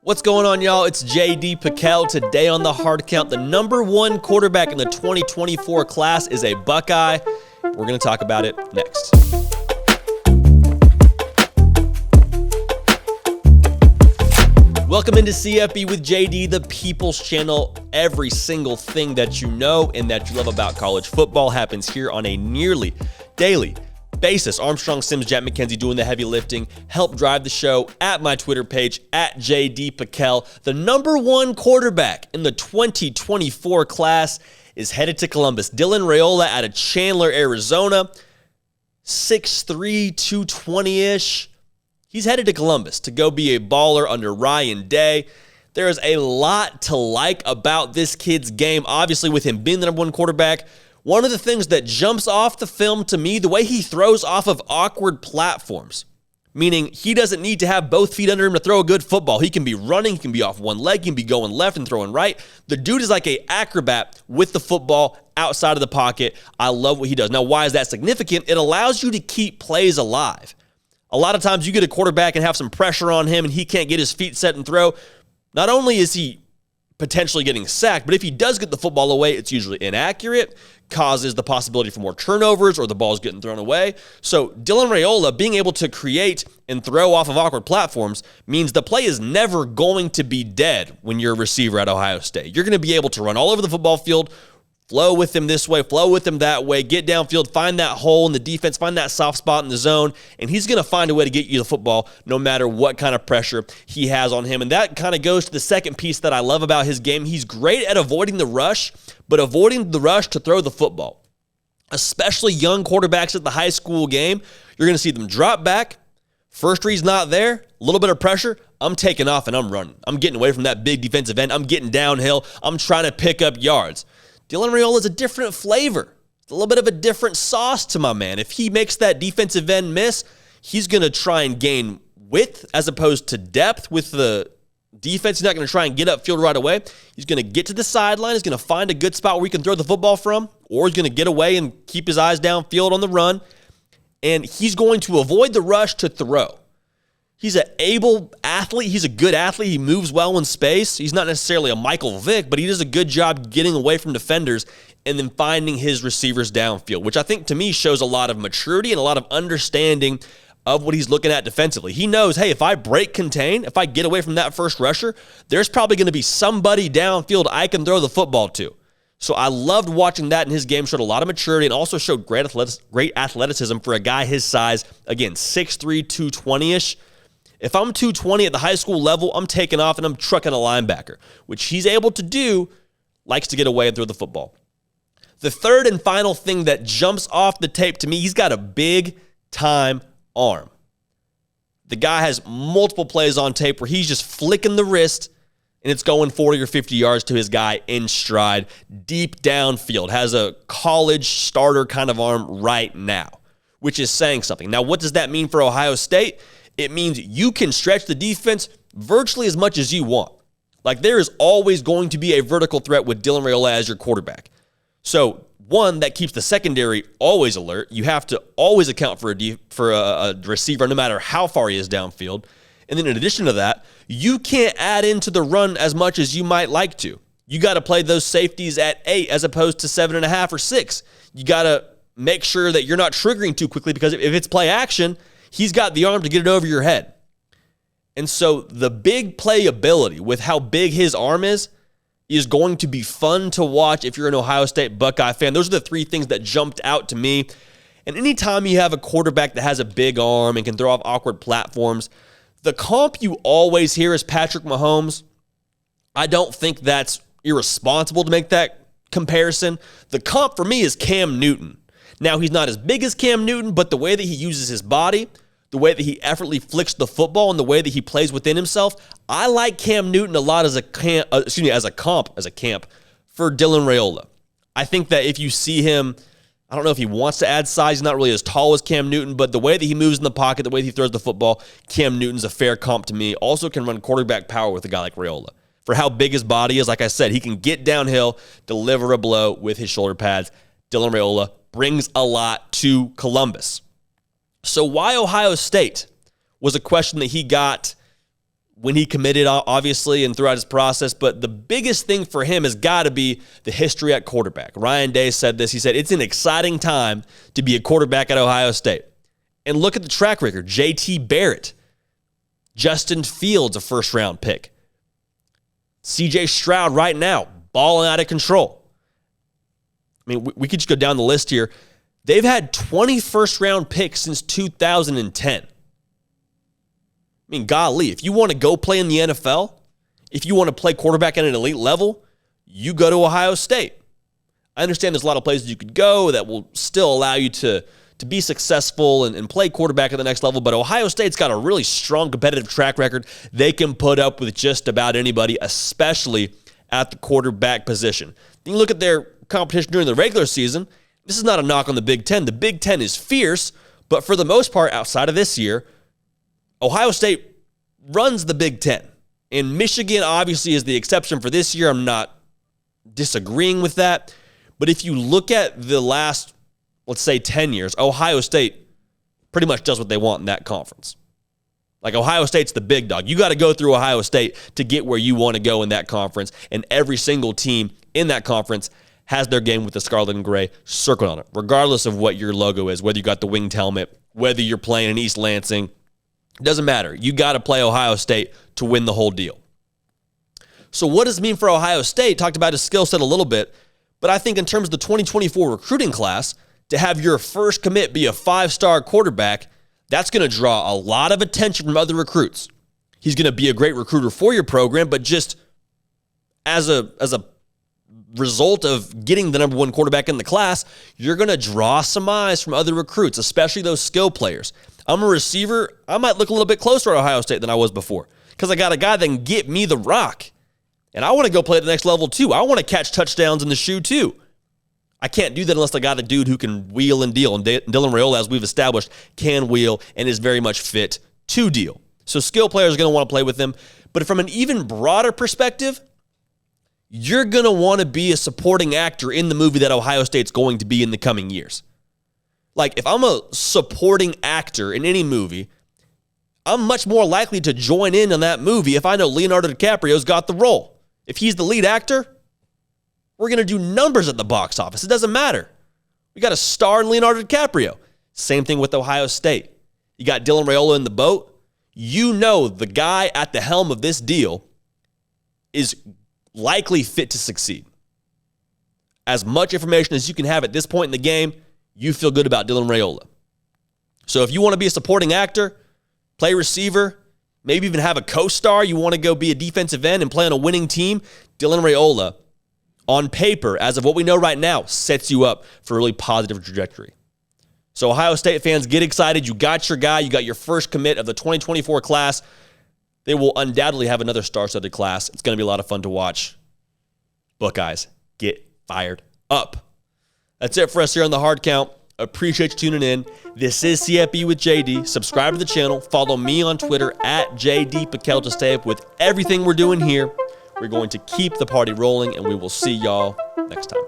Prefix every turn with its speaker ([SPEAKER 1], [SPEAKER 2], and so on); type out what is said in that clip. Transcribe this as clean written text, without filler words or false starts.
[SPEAKER 1] What's going on, y'all? It's J.D. Piquel. Today on the Hard Count, the number one quarterback in the 2024 class is a Buckeye. We're going to talk about it next. Welcome into CFB with JD, the People's Channel. Every single thing that you know and that you love about college football happens here on a nearly daily basis. Armstrong, Sims, Jack McKenzie doing the heavy lifting. Help drive the show at my Twitter page, at JD Piquel. The number one quarterback in the 2024 class is headed to Columbus. Dylan Raiola out of Chandler, Arizona. 6'3", 220-ish. He's headed to Columbus to go be a baller under Ryan Day. There is a lot to like about this kid's game. Obviously, with him being the number one quarterback, one of the things that jumps off the film to me, the way he throws off of awkward platforms, meaning he doesn't need to have both feet under him to throw a good football. He can be running, he can be off one leg, he can be going left and throwing right. The dude is like an acrobat with the football outside of the pocket. I love what he does. Now, why is that significant? It allows you to keep plays alive. A lot of times you get a quarterback and have some pressure on him and he can't get his feet set and throw. Not only is he potentially getting sacked, but if he does get the football away, it's usually inaccurate, causes the possibility for more turnovers or the ball's getting thrown away. So Dylan Raiola being able to create and throw off of awkward platforms means the play is never going to be dead when you're a receiver at Ohio State. You're going to be able to run all over the football field, flow with him this way, flow with him that way, get downfield, find that hole in the defense, find that soft spot in the zone, and he's going to find a way to get you the football no matter what kind of pressure he has on him. And that kind of goes to the second piece that I love about his game. He's great at avoiding the rush, but avoiding the rush to throw the football. Especially young quarterbacks at the high school game, you're going to see them drop back. First read's not there, a little bit of pressure, I'm taking off and I'm running. I'm getting away from that big defensive end. I'm getting downhill. I'm trying to pick up yards. Dylan Raiola is a different flavor. It's a little bit of a different sauce to my man. If he makes that defensive end miss, he's going to try and gain width as opposed to depth with the defense. He's not going to try and get upfield right away. He's going to get to the sideline. He's going to find a good spot where he can throw the football from, or he's going to get away and keep his eyes downfield on the run. And he's going to avoid the rush to throw. He's an able athlete. He's a good athlete. He moves well in space. He's not necessarily a Michael Vick, but he does a good job getting away from defenders and then finding his receivers downfield, which I think to me shows a lot of maturity and a lot of understanding of what he's looking at defensively. He knows, hey, if I break contain, if I get away from that first rusher, there's probably going to be somebody downfield I can throw the football to. So I loved watching that in his game. Showed a lot of maturity and also showed great athleticism for a guy his size. Again, 6'3", 220-ish. If I'm 220 at the high school level, I'm taking off and I'm trucking a linebacker, which he's able to do, likes to get away and throw the football. The third and final thing that jumps off the tape to me, he's got a big-time arm. The guy has multiple plays on tape where he's just flicking the wrist and it's going 40 or 50 yards to his guy in stride, deep downfield, has a college starter kind of arm right now, which is saying something. Now, what does that mean for Ohio State? It means you can stretch the defense virtually as much as you want. Like, there is always going to be a vertical threat with Dylan Raiola as your quarterback. So, one, that keeps the secondary always alert. You have to always account for a receiver no matter how far he is downfield. And then in addition to that, you can't add into the run as much as you might like to. You got to play those safeties at 8 as opposed to 7.5 or 6. You got to make sure that you're not triggering too quickly, because if it's play action, he's got the arm to get it over your head. And so the big playability with how big his arm is going to be fun to watch if you're an Ohio State Buckeye fan. Those are the three things that jumped out to me. And anytime you have a quarterback that has a big arm and can throw off awkward platforms, the comp you always hear is Patrick Mahomes. I don't think that's irresponsible to make that comparison. The comp for me is Cam Newton. Now, he's not as big as Cam Newton, but the way that he uses his body, the way that he effortlessly flicks the football, and the way that he plays within himself, I like Cam Newton a lot as a camp for Dylan Raiola. I think that if you see him, I don't know if he wants to add size. He's not really as tall as Cam Newton, but the way that he moves in the pocket, the way that he throws the football, Cam Newton's a fair comp to me. Also can run quarterback power with a guy like Raiola. For how big his body is, like I said, he can get downhill, deliver a blow with his shoulder pads. Dylan Raiola brings a lot to Columbus. So why Ohio State was a question that he got when he committed, obviously, and throughout his process. But the biggest thing for him has got to be the history at quarterback. Ryan Day said this. He said, it's an exciting time to be a quarterback at Ohio State. And look at the track record. J.T. Barrett, Justin Fields, a first-round pick. C.J. Stroud right now, balling out of control. I mean, we could just go down the list here. They've had 20 first-round picks since 2010. I mean, golly, if you want to go play in the NFL, if you want to play quarterback at an elite level, you go to Ohio State. I understand there's a lot of places you could go that will still allow you to be successful and play quarterback at the next level, but Ohio State's got a really strong competitive track record. They can put up with just about anybody, especially at the quarterback position. Then you look at their competition during the regular season. This is not a knock on the Big Ten. The Big Ten is fierce, but for the most part, outside of this year, Ohio State runs the Big Ten. And Michigan obviously is the exception for this year. I'm not disagreeing with that. But if you look at the last, let's say, 10 years, Ohio State pretty much does what they want in that conference. Like, Ohio State's the big dog. You got to go through Ohio State to get where you want to go in that conference. And every single team in that conference has their game with the scarlet and gray circled on it, regardless of what your logo is, whether you got the winged helmet, whether you're playing in East Lansing. It doesn't matter. You got to play Ohio State to win the whole deal. So what does it mean for Ohio State? Talked about his skill set a little bit, but I think in terms of the 2024 recruiting class, to have your first commit be a 5-star quarterback, that's going to draw a lot of attention from other recruits. He's going to be a great recruiter for your program, but just as a result of getting the number one quarterback in the class, you're going to draw some eyes from other recruits, especially those skill players. I'm a receiver. I might look a little bit closer at Ohio State than I was before because I got a guy that can get me the rock. And I want to go play at the next level too. I want to catch touchdowns in the shoe too. I can't do that unless I got a dude who can wheel and deal. And Dylan Raiola, as we've established, can wheel and is very much fit to deal. So skill players are going to want to play with him. But from an even broader perspective, you're going to want to be a supporting actor in the movie that Ohio State's going to be in the coming years. Like, if I'm a supporting actor in any movie, I'm much more likely to join in on that movie if I know Leonardo DiCaprio's got the role. If he's the lead actor, we're going to do numbers at the box office. It doesn't matter. We got a star in Leonardo DiCaprio. Same thing with Ohio State. You got Dylan Raiola in the boat. You know the guy at the helm of this deal is likely fit to succeed. As much information as you can have at this point in the game, you feel good about Dylan Raiola. So if you want to be a supporting actor, play receiver, maybe even have a co-star, you want to go be a defensive end and play on a winning team, Dylan Raiola, on paper, as of what we know right now, sets you up for a really positive trajectory. So Ohio State fans, get excited. You got your guy. You got your first commit of the 2024 class. They will undoubtedly have another star-studded class. It's going to be a lot of fun to watch. Buckeyes, get fired up. That's it for us here on The Hard Count. Appreciate you tuning in. This is CFB with JD. Subscribe to the channel. Follow me on Twitter at JDPikel to stay up with everything we're doing here. We're going to keep the party rolling, and we will see y'all next time.